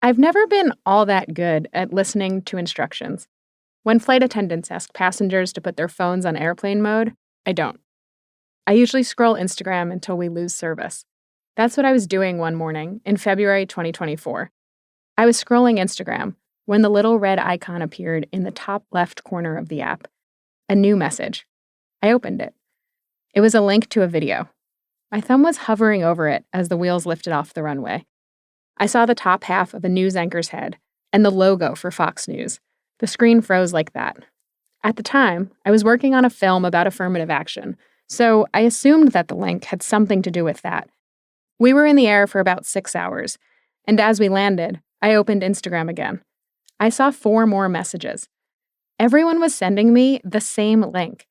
I've never been all that good at listening to instructions. When flight attendants ask passengers to put their phones on airplane mode, I don't. I usually scroll Instagram until we lose service. That's what I was doing one morning in February 2024. I was scrolling Instagram when the little red icon appeared in the top left corner of the app. A new message. I opened it. It was a link to a video. My thumb was hovering over it as the wheels lifted off the runway. I saw the top half of a news anchor's head and the logo for Fox News. The screen froze like that. At the time, I was working on a film about affirmative action, so I assumed that the link had something to do with that. We were in the air for about 6 hours, and as we landed, I opened Instagram again. I saw 4 more messages. Everyone was sending me the same link.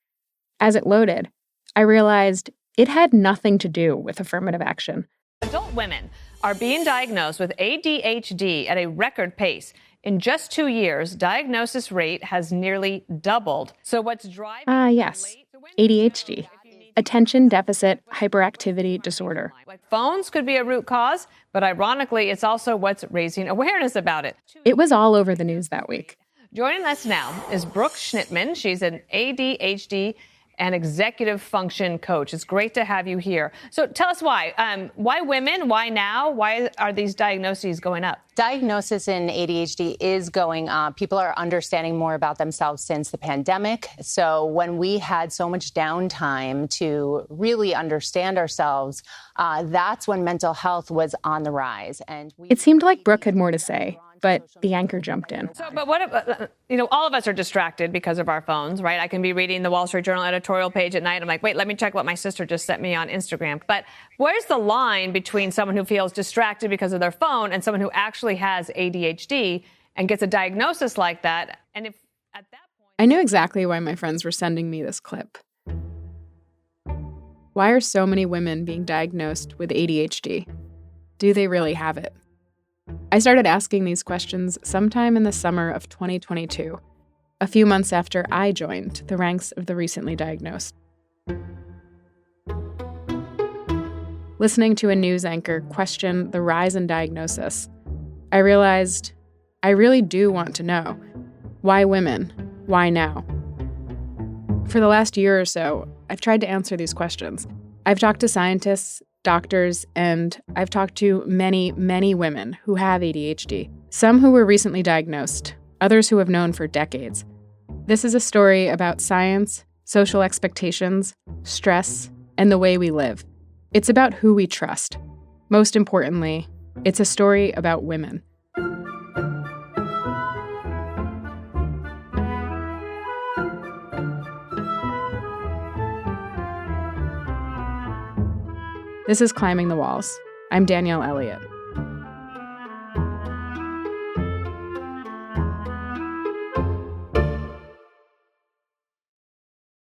As it loaded, I realized it had nothing to do with affirmative action. Adult women are being diagnosed with ADHD at a record pace. In just 2 years, diagnosis rate has nearly doubled. So what's driving yes, ADHD, attention deficit hyperactivity disorder. Like phones could be a root cause, but ironically, it's also what's raising awareness about it. It was all over the news that week. Joining us now is Brooke Schnittman. She's an ADHD and executive function coach. It's great to have you here. So tell us why. Why women? Why now? Why are these diagnoses going up? Diagnosis in ADHD is going up. People are understanding more about themselves since the pandemic. So when we had so much downtime to really understand ourselves, that's when mental health was on the rise. And it seemed like Brooke had more to say, but the anchor jumped in. So, but what if, all of us are distracted because of our phones, right? I can be reading the Wall Street Journal editorial page at night. I'm like, wait, let me check what my sister just sent me on Instagram. But where's the line between someone who feels distracted because of their phone and someone who actually has ADHD and gets a diagnosis like that? And if at that point... I knew exactly why my friends were sending me this clip. Why are so many women being diagnosed with ADHD? Do they really have it? I started asking these questions sometime in the summer of 2022, a few months after I joined the ranks of the recently diagnosed. Listening to a news anchor question the rise in diagnosis, I realized I really do want to know. Why women? Why now? For the last year or so, I've tried to answer these questions. I've talked to scientists, doctors, and I've talked to many, many women who have ADHD. Some who were recently diagnosed, others who have known for decades. This is a story about science, social expectations, stress, and the way we live. It's about who we trust. Most importantly, it's a story about women. This is Climbing the Walls. I'm Danielle Elliot.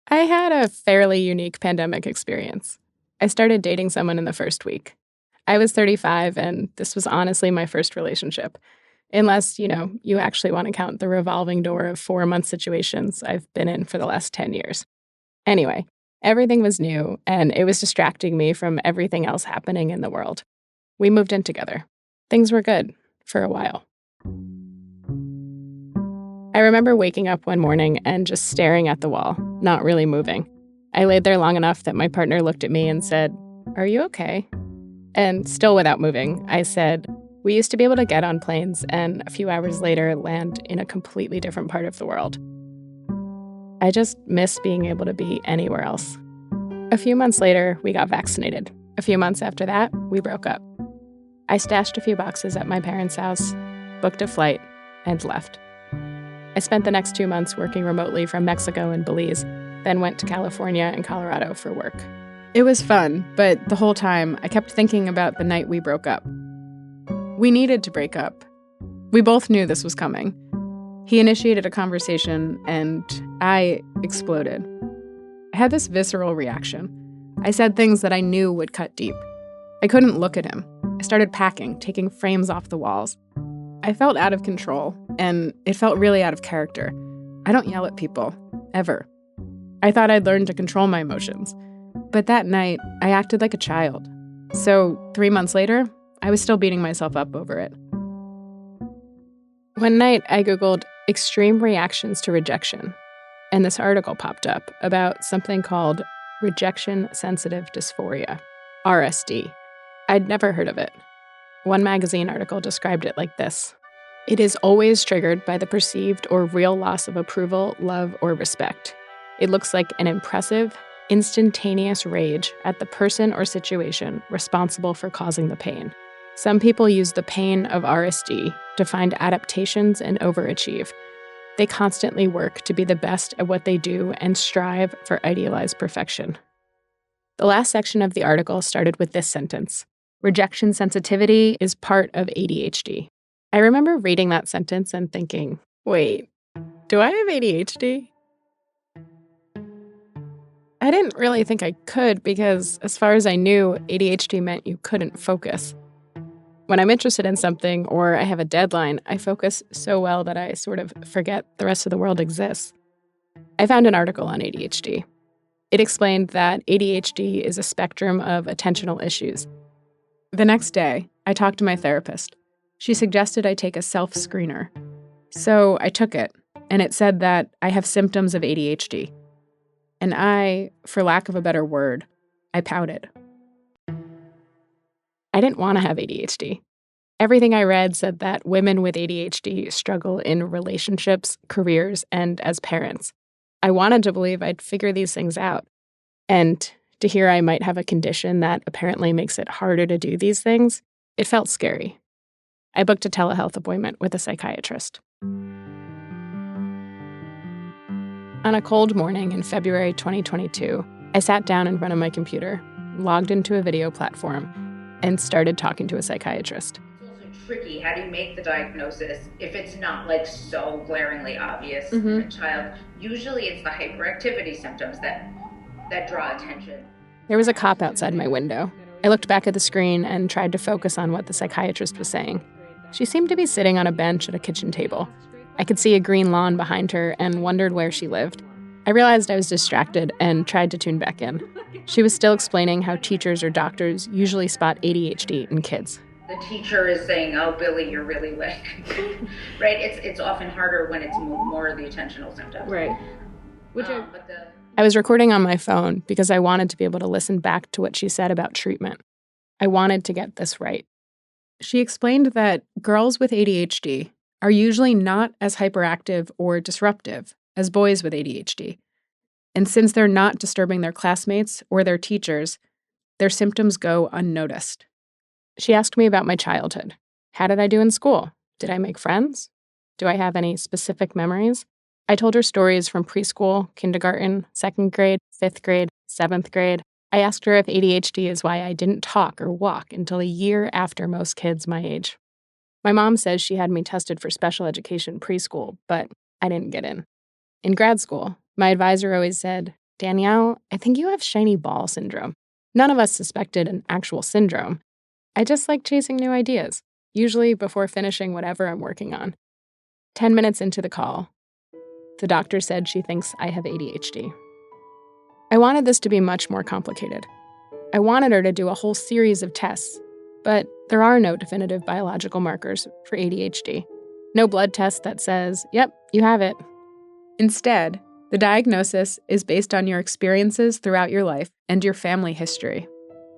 I had a fairly unique pandemic experience. I started dating someone in the first week. I was 35, and this was honestly my first relationship. Unless, you actually want to count the revolving door of 4-month situations I've been in for the last 10 years. Anyway, everything was new, and it was distracting me from everything else happening in the world. We moved in together. Things were good for a while. I remember waking up one morning and just staring at the wall, not really moving. I laid there long enough that my partner looked at me and said, "Are you okay?" And still without moving, I said, "We used to be able to get on planes and a few hours later land in a completely different part of the world. I just miss being able to be anywhere else." A few months later, we got vaccinated. A few months after that, we broke up. I stashed a few boxes at my parents' house, booked a flight, and left. I spent the next 2 months working remotely from Mexico and Belize, then went to California and Colorado for work. It was fun, but the whole time, I kept thinking about the night we broke up. We needed to break up. We both knew this was coming. He initiated a conversation, and I exploded. I had this visceral reaction. I said things that I knew would cut deep. I couldn't look at him. I started packing, taking frames off the walls. I felt out of control, and it felt really out of character. I don't yell at people, ever. I thought I'd learned to control my emotions. But that night, I acted like a child. So 3 months later, I was still beating myself up over it. One night, I Googled extreme reactions to rejection, and this article popped up about something called rejection-sensitive dysphoria, RSD. I'd never heard of it. One magazine article described it like this: "It is always triggered by the perceived or real loss of approval, love, or respect. It looks like an impressive, instantaneous rage at the person or situation responsible for causing the pain. Some people use the pain of RSD to find adaptations and overachieve. They constantly work to be the best at what they do and strive for idealized perfection." The last section of the article started with this sentence: "Rejection sensitivity is part of ADHD." I remember reading that sentence and thinking, wait, do I have ADHD? I didn't really think I could because, as far as I knew, ADHD meant you couldn't focus. When I'm interested in something or I have a deadline, I focus so well that I sort of forget the rest of the world exists. I found an article on ADHD. It explained that ADHD is a spectrum of attentional issues. The next day, I talked to my therapist. She suggested I take a self-screener. So I took it, and it said that I have symptoms of ADHD. And I, for lack of a better word, I pouted. I didn't want to have ADHD. Everything I read said that women with ADHD struggle in relationships, careers, and as parents. I wanted to believe I'd figure these things out. And to hear I might have a condition that apparently makes it harder to do these things, it felt scary. I booked a telehealth appointment with a psychiatrist. On a cold morning in February 2022, I sat down in front of my computer, logged into a video platform, and started talking to a psychiatrist. It's also tricky. How do you make the diagnosis if it's not like so glaringly obvious Mm-hmm. in a child? Usually it's the hyperactivity symptoms that draw attention. There was a cop outside my window. I looked back at the screen and tried to focus on what the psychiatrist was saying. She seemed to be sitting on a bench at a kitchen table. I could see a green lawn behind her and wondered where she lived. I realized I was distracted and tried to tune back in. She was still explaining how teachers or doctors usually spot ADHD in kids. The teacher is saying, "Oh, Billy, you're really weak." Right? It's often harder when it's more of the attentional symptoms. Right. But I was recording on my phone because I wanted to be able to listen back to what she said about treatment. I wanted to get this right. She explained that girls with ADHD are usually not as hyperactive or disruptive as boys with ADHD. And since they're not disturbing their classmates or their teachers, their symptoms go unnoticed. She asked me about my childhood. How did I do in school? Did I make friends? Do I have any specific memories? I told her stories from preschool, kindergarten, 2nd grade, 5th grade, 7th grade. I asked her if ADHD is why I didn't talk or walk until a year after most kids my age. My mom says she had me tested for special education preschool, but I didn't get in. In grad school, my advisor always said, "Danielle, I think you have shiny ball syndrome." None of us suspected an actual syndrome. I just like chasing new ideas, usually before finishing whatever I'm working on. 10 minutes into the call, the doctor said she thinks I have ADHD. I wanted this to be much more complicated. I wanted her to do a whole series of tests, but there are no definitive biological markers for ADHD. No blood test that says, "Yep, you have it." Instead, the diagnosis is based on your experiences throughout your life and your family history.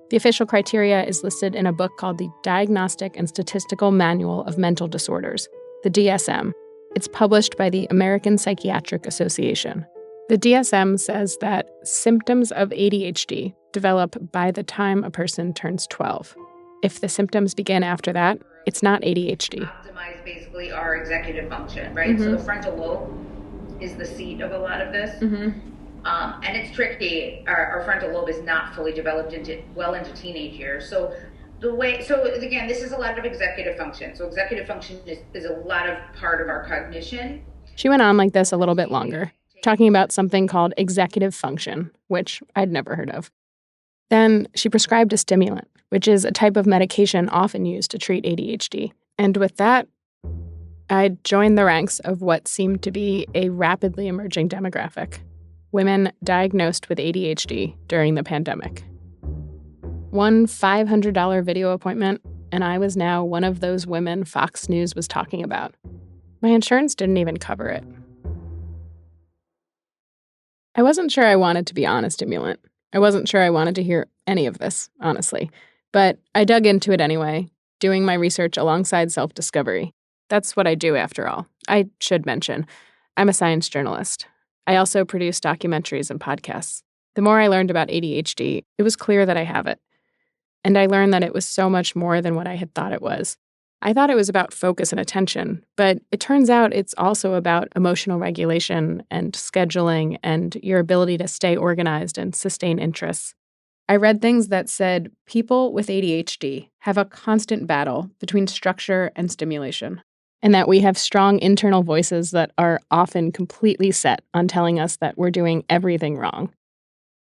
The official criteria is listed in a book called the Diagnostic and Statistical Manual of Mental Disorders, the DSM. It's published by the American Psychiatric Association. The DSM says that symptoms of ADHD develop by the time a person turns 12. If the symptoms begin after that, it's not ADHD. Optimize basically our executive function, right? So the frontal lobe is the seat of a lot of this. And it's tricky. Our frontal lobe is not fully developed into teenage years. So again, this is a lot of executive function. So executive function is a lot of part of our cognition. She went on like this a little bit longer, talking about something called executive function, which I'd never heard of. Then she prescribed a stimulant, which is a type of medication often used to treat ADHD. And with that, I joined the ranks of what seemed to be a rapidly emerging demographic: women diagnosed with ADHD during the pandemic. One $500 video appointment, and I was now one of those women Fox News was talking about. My insurance didn't even cover it. I wasn't sure I wanted to be on a stimulant. I wasn't sure I wanted to hear any of this, honestly. But I dug into it anyway, doing my research alongside self-discovery. That's what I do, after all. I should mention, I'm a science journalist. I also produce documentaries and podcasts. The more I learned about ADHD, it was clear that I have it. And I learned that it was so much more than what I had thought it was. I thought it was about focus and attention, but it turns out it's also about emotional regulation and scheduling and your ability to stay organized and sustain interests. I read things that said people with ADHD have a constant battle between structure and stimulation, and that we have strong internal voices that are often completely set on telling us that we're doing everything wrong.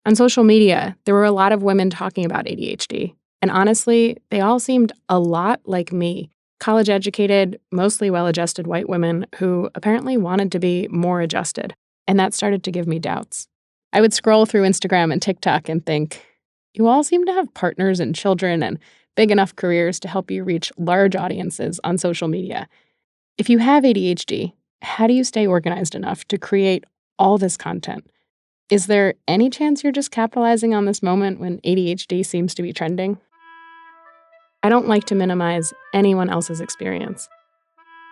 On social media, there were a lot of women talking about ADHD, and honestly, they all seemed a lot like me. College-educated, mostly well-adjusted white women who apparently wanted to be more adjusted, and that started to give me doubts. I would scroll through Instagram and TikTok and think, you all seem to have partners and children and big enough careers to help you reach large audiences on social media. If you have ADHD, how do you stay organized enough to create all this content? Is there any chance you're just capitalizing on this moment when ADHD seems to be trending? I don't like to minimize anyone else's experience.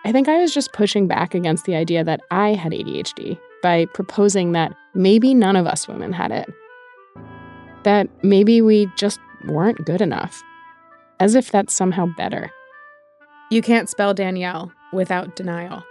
I think I was just pushing back against the idea that I had ADHD by proposing that maybe none of us women had it. That maybe we just weren't good enough. As if that's somehow better. You can't spell Danielle without denial.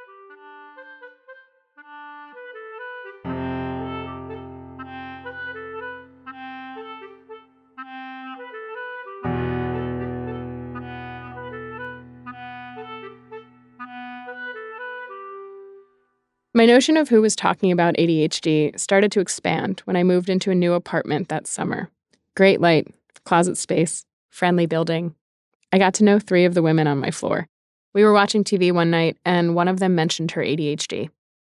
My notion of who was talking about ADHD started to expand when I moved into a new apartment that summer. Great light, closet space, friendly building. I got to know 3 of the women on my floor. We were watching TV one night, and one of them mentioned her ADHD.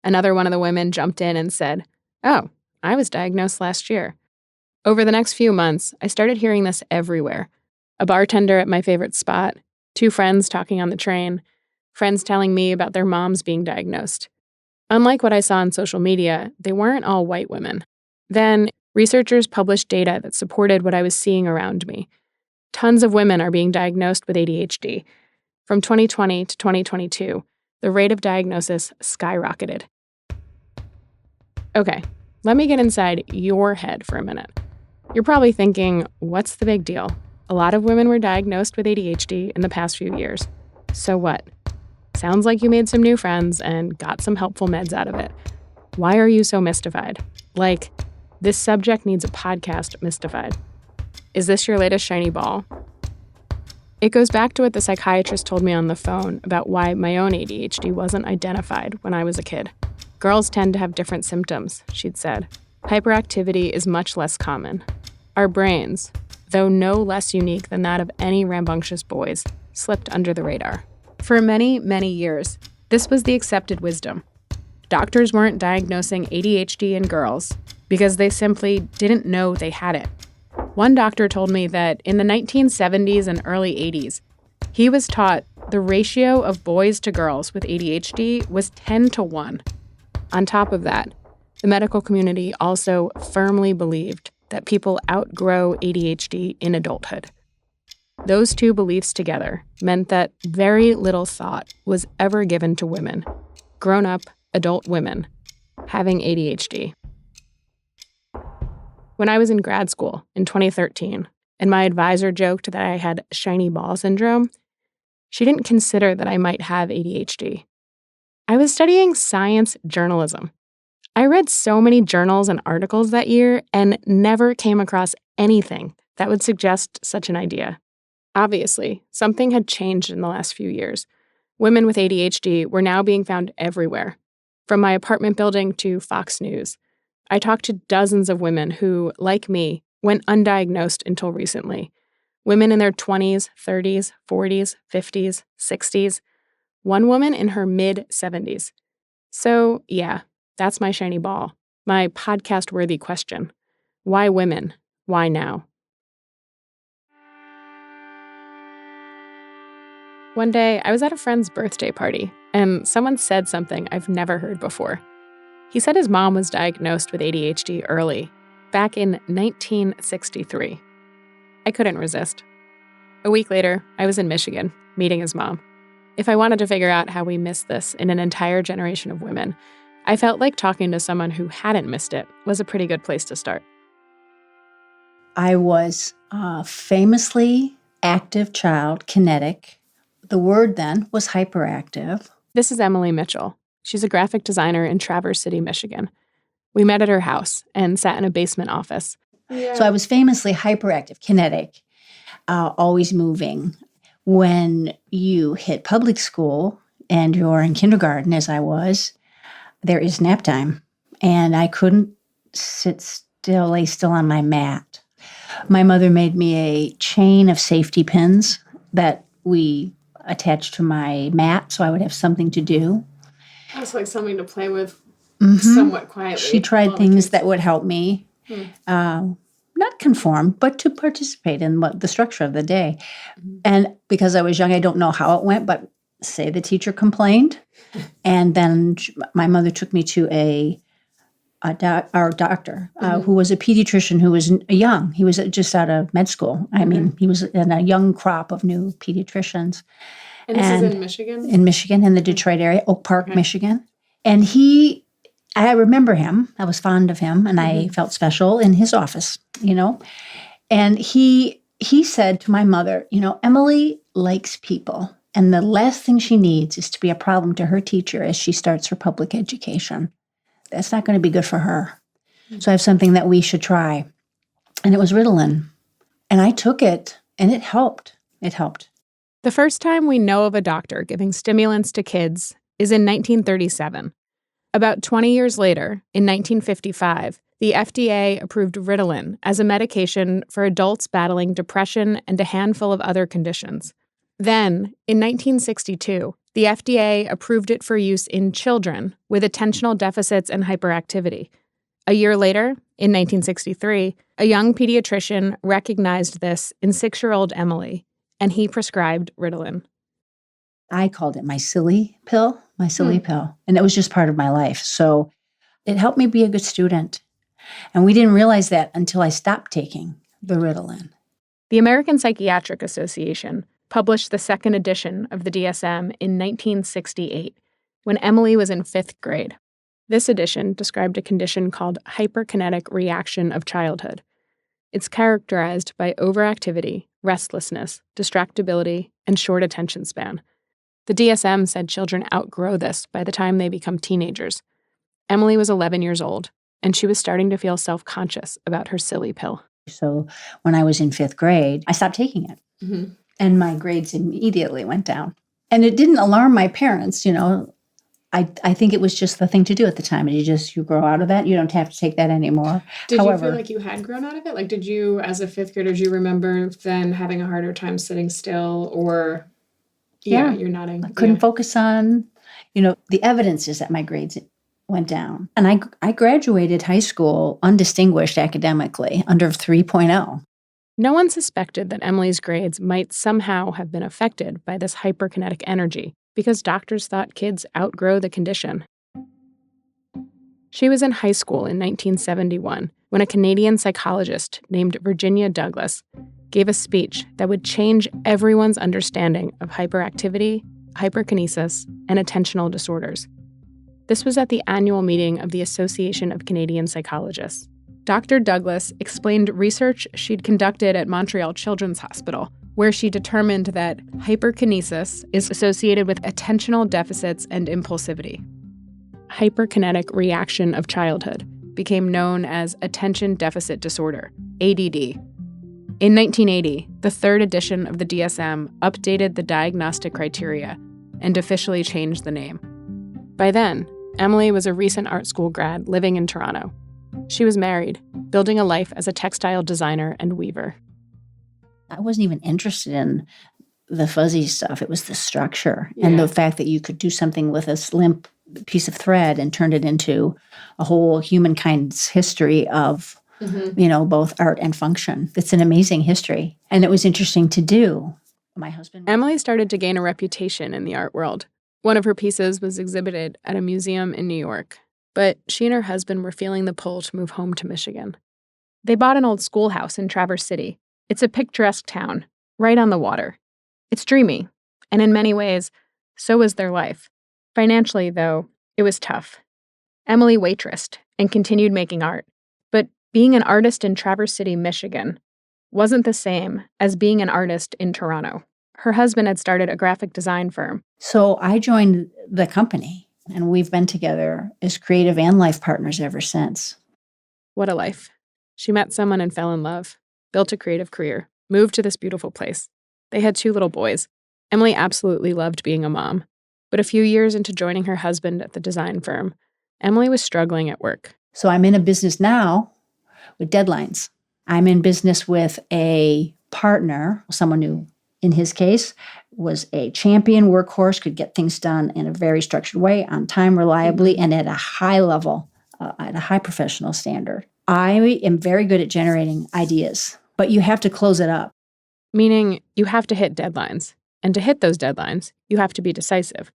Another one of the women jumped in and said, "Oh, I was diagnosed last year." Over the next few months, I started hearing this everywhere. A bartender at my favorite spot, 2 friends talking on the train, friends telling me about their moms being diagnosed. Unlike what I saw on social media, they weren't all white women. Then, researchers published data that supported what I was seeing around me. Tons of women are being diagnosed with ADHD. From 2020 to 2022, the rate of diagnosis skyrocketed. Okay, let me get inside your head for a minute. You're probably thinking, what's the big deal? A lot of women were diagnosed with ADHD in the past few years. So what? Sounds like you made some new friends and got some helpful meds out of it. Why are you so mystified? Like, this subject needs a podcast mystified. Is this your latest shiny ball? It goes back to what the psychiatrist told me on the phone about why my own ADHD wasn't identified when I was a kid. Girls tend to have different symptoms, she'd said. Hyperactivity is much less common. Our brains, though no less unique than that of any rambunctious boys, slipped under the radar. For many, many years, this was the accepted wisdom. Doctors weren't diagnosing ADHD in girls because they simply didn't know they had it. One doctor told me that in the 1970s and early 80s, he was taught the ratio of boys to girls with ADHD was 10 to 1. On top of that, the medical community also firmly believed that people outgrow ADHD in adulthood. Those 2 beliefs together meant that very little thought was ever given to women, grown-up, adult women, having ADHD. When I was in grad school in 2013, and my advisor joked that I had shiny ball syndrome, she didn't consider that I might have ADHD. I was studying science journalism. I read so many journals and articles that year and never came across anything that would suggest such an idea. Obviously, something had changed in the last few years. Women with ADHD were now being found everywhere, from my apartment building to Fox News. I talked to dozens of women who, like me, went undiagnosed until recently. Women in their 20s, 30s, 40s, 50s, 60s. One woman in her mid-70s. So, yeah, that's my shiny ball. My podcast-worthy question. Why women? Why now? One day, I was at a friend's birthday party, and someone said something I've never heard before. He said his mom was diagnosed with ADHD early, back in 1963. I couldn't resist. A week later, I was in Michigan, meeting his mom. If I wanted to figure out how we missed this in an entire generation of women, I felt like talking to someone who hadn't missed it was a pretty good place to start. I was a famously active child, kinetic. The word then was hyperactive. This is Emily Mitchell. She's a graphic designer in Traverse City, Michigan. We met at her house and sat in a basement office. Yeah. So I was famously hyperactive, kinetic, always moving. When you hit public school and you're in kindergarten, as I was, there is nap time. And I couldn't lay still on my mat. My mother made me a chain of safety pins that we attached to my mat so I would have something to do. That's like something to play with somewhat quietly. She tried things that would help me, not conform, but to participate in the structure of the day. And because I was young, I don't know how it went, but say the teacher complained. And then my mother took me to our doctor, who was a pediatrician who was young. He was just out of med school. I mean, he was in a young crop of new pediatricians. And this is in Michigan? In Michigan, in the Detroit area, Oak Park, Michigan. And I remember him. I was fond of him, and I felt special in his office, And he said to my mother, Emily likes people. And the last thing she needs is to be a problem to her teacher as she starts her public education. That's not going to be good for her. So I have something that we should try. And it was Ritalin. And I took it, and it helped. It helped. The first time we know of a doctor giving stimulants to kids is in 1937. About 20 years later, in 1955, the FDA approved Ritalin as a medication for adults battling depression and a handful of other conditions. Then, in 1962, the FDA approved it for use in children with attentional deficits and hyperactivity. A year later, in 1963, a young pediatrician recognized this in 6-year-old Emily, and he prescribed Ritalin. I called it my silly pill. And it was just part of my life. So it helped me be a good student. And we didn't realize that until I stopped taking the Ritalin. The American Psychiatric Association published the second edition of the DSM in 1968, when Emily was in 5th grade. This edition described a condition called hyperkinetic reaction of childhood. It's characterized by overactivity, restlessness, distractibility, and short attention span. The DSM said children outgrow this by the time they become teenagers. Emily was 11 years old, and she was starting to feel self-conscious about her silly pill. So when I was in 5th grade, I stopped taking it. And my grades immediately went down. And it didn't alarm my parents, I think it was just the thing to do at the time. You grow out of that. You don't have to take that anymore. Did you feel like you had grown out of it? Like, did you, as a 5th grader, do you remember then having a harder time sitting still or... Yeah, you're nodding. I couldn't focus on, the evidence is that my grades went down. And I graduated high school undistinguished academically under 3.0. No one suspected that Emily's grades might somehow have been affected by this hyperkinetic energy because doctors thought kids outgrow the condition. She was in high school in 1971 when a Canadian psychologist named Virginia Douglas gave a speech that would change everyone's understanding of hyperactivity, hyperkinesis, and attentional disorders. This was at the annual meeting of the Association of Canadian Psychologists. Dr. Douglas explained research she'd conducted at Montreal Children's Hospital, where she determined that hyperkinesis is associated with attentional deficits and impulsivity. Hyperkinetic reaction of childhood became known as attention deficit disorder, ADD. In 1980, the 3rd edition of the DSM updated the diagnostic criteria and officially changed the name. By then, Emily was a recent art school grad living in Toronto. She was married, building a life as a textile designer and weaver. I wasn't even interested in the fuzzy stuff. It was the structure and the fact that you could do something with a limp piece of thread and turn it into a whole humankind's history of both art and function. It's an amazing history. And it was interesting to do. My husband. Emily started to gain a reputation in the art world. One of her pieces was exhibited at a museum in New York, but she and her husband were feeling the pull to move home to Michigan. They bought an old schoolhouse in Traverse City. It's a picturesque town, right on the water. It's dreamy, and in many ways, so is their life. Financially, though, it was tough. Emily waitressed and continued making art, but being an artist in Traverse City, Michigan, wasn't the same as being an artist in Toronto. Her husband had started a graphic design firm. So I joined the company, and we've been together as creative and life partners ever since. What a life. She met someone and fell in love, built a creative career, moved to this beautiful place. They had 2 little boys. Emily absolutely loved being a mom. But a few years into joining her husband at the design firm, Emily was struggling at work. So I'm in a business now with deadlines. I'm in business with a partner, someone who, in his case, was a champion workhorse, could get things done in a very structured way, on time, reliably, and at a high level, at a high professional standard. I am very good at generating ideas, but you have to close it up. Meaning you have to hit deadlines. And to hit those deadlines, you have to be decisive.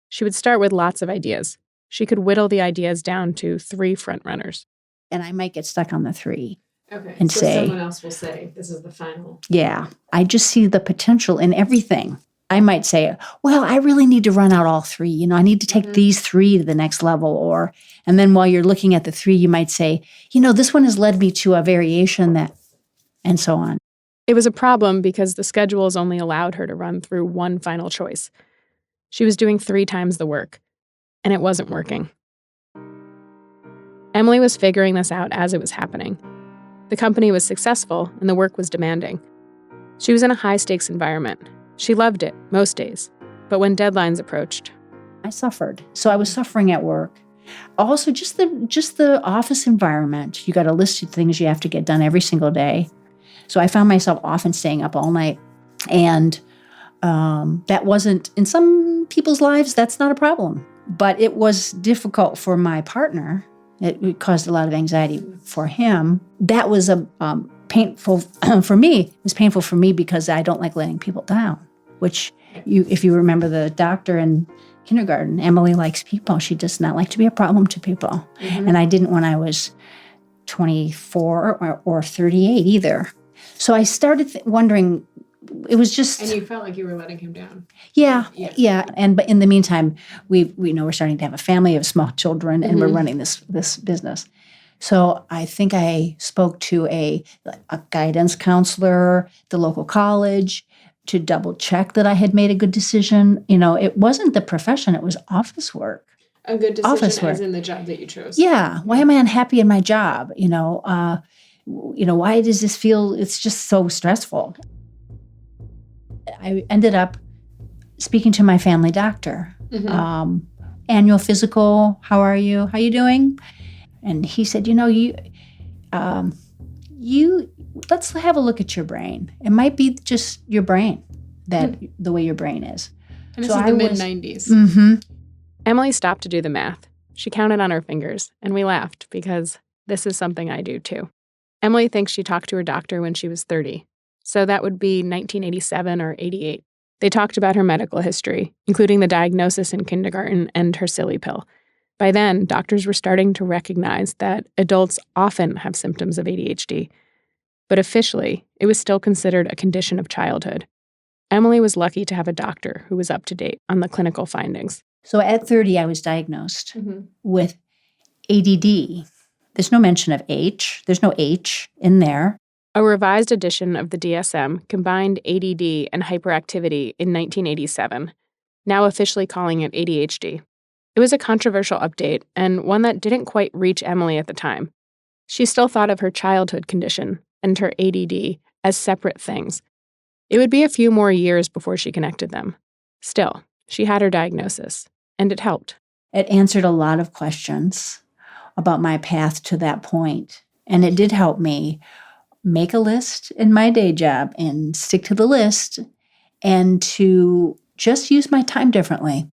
She would start with lots of ideas. She could whittle the ideas down to 3 frontrunners. And I might get stuck on the 3. Okay, and so say, someone else will say, this is the final. Yeah, I just see the potential in everything. I might say, well, I really need to run out all 3. I need to take these 3 to the next level. And then while you're looking at the 3, you might say, this one has led me to a variation that, and so on. It was a problem because the schedules only allowed her to run through one final choice. She was doing 3 times the work, and it wasn't working. Emily was figuring this out as it was happening. The company was successful, and the work was demanding. She was in a high-stakes environment. She loved it most days, but when deadlines approached, I suffered. So I was suffering at work. Also, just the office environment. You got a list of things you have to get done every single day. So I found myself often staying up all night, and that wasn't, in some people's lives, that's not a problem. But it was difficult for my partner. It caused a lot of anxiety for him. That was painful for me. It was painful for me because I don't like letting people down, which if you remember the doctor in kindergarten, Emily likes people. She does not like to be a problem to people. And I didn't when I was 24 or 38 either. So I started wondering, it was just... And you felt like you were letting him down. Yeah. But in the meantime, we're starting to have a family of small children, and we're running this business. So I think I spoke to a guidance counselor, the local college, to double check that I had made a good decision. It wasn't the profession, it was office work. A good decision Office work. as in the job that you chose. Yeah. Why am I unhappy in my job? Why does this feel, it's just so stressful. I ended up speaking to my family doctor. Annual physical, how are you? How you doing? And he said, let's have a look at your brain. It might be just your brain, the way your brain is. And this is the mid-90s. Emily stopped to do the math. She counted on her fingers, and we laughed because this is something I do too. Emily thinks she talked to her doctor when she was 30. So that would be 1987 or 88. They talked about her medical history, including the diagnosis in kindergarten and her silly pill. By then, doctors were starting to recognize that adults often have symptoms of ADHD. But officially, it was still considered a condition of childhood. Emily was lucky to have a doctor who was up to date on the clinical findings. So at 30, I was diagnosed with ADD. There's no mention of H. There's no H in there. A revised edition of the DSM combined ADD and hyperactivity in 1987, now officially calling it ADHD. It was a controversial update, and one that didn't quite reach Emily at the time. She still thought of her childhood condition and her ADD as separate things. It would be a few more years before she connected them. Still, she had her diagnosis, and it helped. It answered a lot of questions about my path to that point, and it did help me make a list in my day job and stick to the list and to just use my time differently.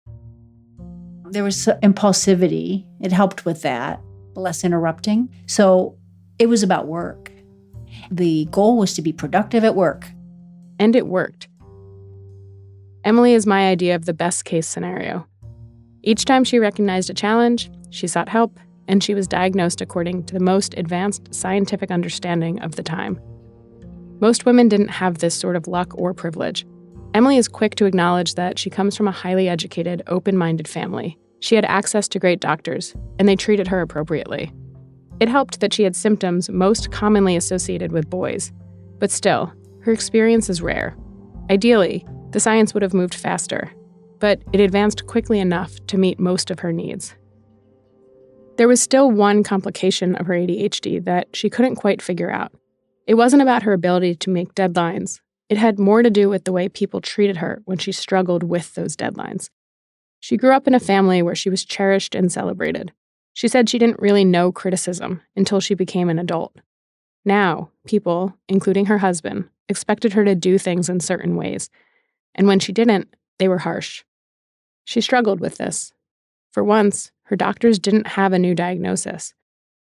There was impulsivity. It helped with that, less interrupting. So it was about work. The goal was to be productive at work. And it worked. Emily is my idea of the best-case scenario. Each time she recognized a challenge, she sought help, and she was diagnosed according to the most advanced scientific understanding of the time. Most women didn't have this sort of luck or privilege. Emily is quick to acknowledge that she comes from a highly educated, open-minded family. She had access to great doctors, and they treated her appropriately. It helped that she had symptoms most commonly associated with boys, but still, her experience is rare. Ideally, the science would have moved faster, but it advanced quickly enough to meet most of her needs. There was still one complication of her ADHD that she couldn't quite figure out. It wasn't about her ability to make deadlines. It had more to do with the way people treated her when she struggled with those deadlines. She grew up in a family where she was cherished and celebrated. She said she didn't really know criticism until she became an adult. Now, people, including her husband, expected her to do things in certain ways, and when she didn't, they were harsh. She struggled with this. For once, her doctors didn't have a new diagnosis.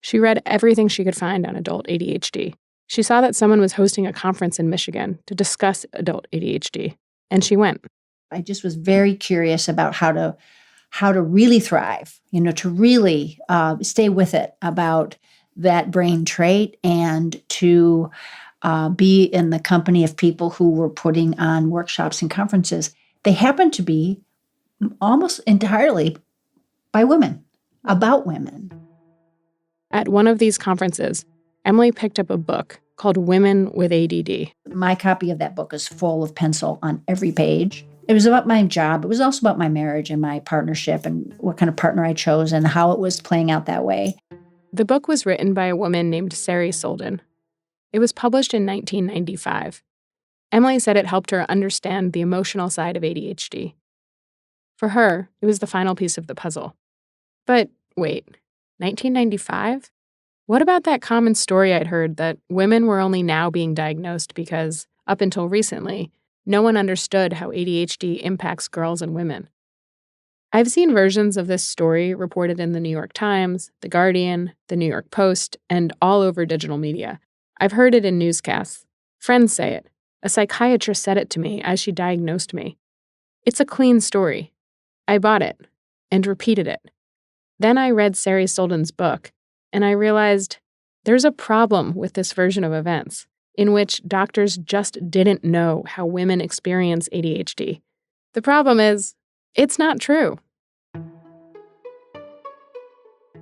She read everything she could find on adult ADHD. She saw that someone was hosting a conference in Michigan to discuss adult ADHD, and she went. I just was very curious about how to really thrive, to really stay with it about that brain trait and to be in the company of people who were putting on workshops and conferences. They happened to be almost entirely by women, about women. At one of these conferences, Emily picked up a book called Women with ADD. My copy of that book is full of pencil on every page. It was about my job. It was also about my marriage and my partnership and what kind of partner I chose and how it was playing out that way. The book was written by a woman named Sari Solden. It was published in 1995. Emily said it helped her understand the emotional side of ADHD. For her, it was the final piece of the puzzle. But wait, 1995? What about that common story I'd heard that women were only now being diagnosed because, up until recently, no one understood how ADHD impacts girls and women? I've seen versions of this story reported in the New York Times, The Guardian, The New York Post, and all over digital media. I've heard it in newscasts. Friends say it. A psychiatrist said it to me as she diagnosed me. It's a clean story. I bought it and repeated it. Then I read Sari Solden's book, and I realized there's a problem with this version of events, in which doctors just didn't know how women experience ADHD. The problem is, it's not true.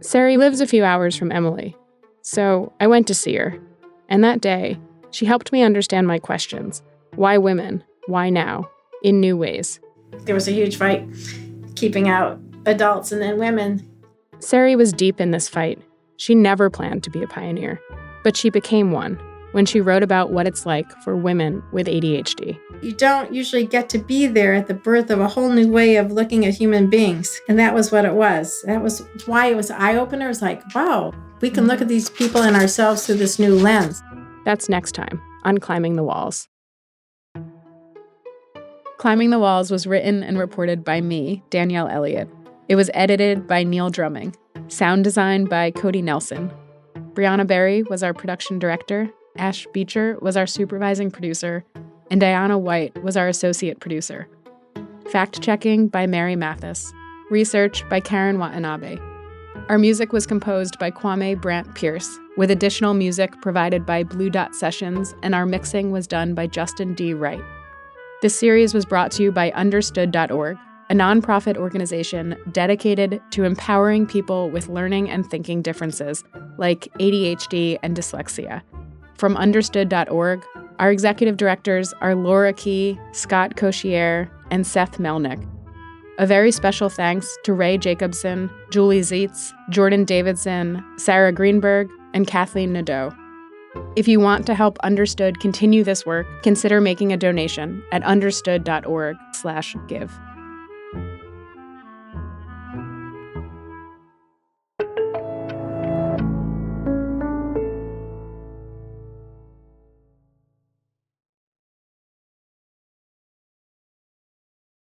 Sari lives a few hours from Emily, so I went to see her. And that day, she helped me understand my questions. Why women? Why now? In new ways. There was a huge fight keeping out adults and then women. Sari was deep in this fight. She never planned to be a pioneer, but she became one when she wrote about what it's like for women with ADHD. You don't usually get to be there at the birth of a whole new way of looking at human beings. And that was what it was. That was why it was eye-opener. It was like, wow, we can look at these people and ourselves through this new lens. That's next time on Climbing the Walls. Climbing the Walls was written and reported by me, Danielle Elliot. It was edited by Neil Drumming. Sound design by Cody Nelson. Brianna Berry was our production director. Ash Beecher was our supervising producer. And Diana White was our associate producer. Fact-checking by Mary Mathis. Research by Karen Watanabe. Our music was composed by Kwame Brant Pierce, with additional music provided by Blue Dot Sessions, and our mixing was done by Justin D. Wright. This series was brought to you by Understood.org, a nonprofit organization dedicated to empowering people with learning and thinking differences, like ADHD and dyslexia. From Understood.org, our executive directors are Laura Key, Scott Coshier, and Seth Melnick. A very special thanks to Ray Jacobson, Julie Zietz, Jordan Davidson, Sarah Greenberg, and Kathleen Nadeau. If you want to help Understood continue this work, consider making a donation at understood.org/give.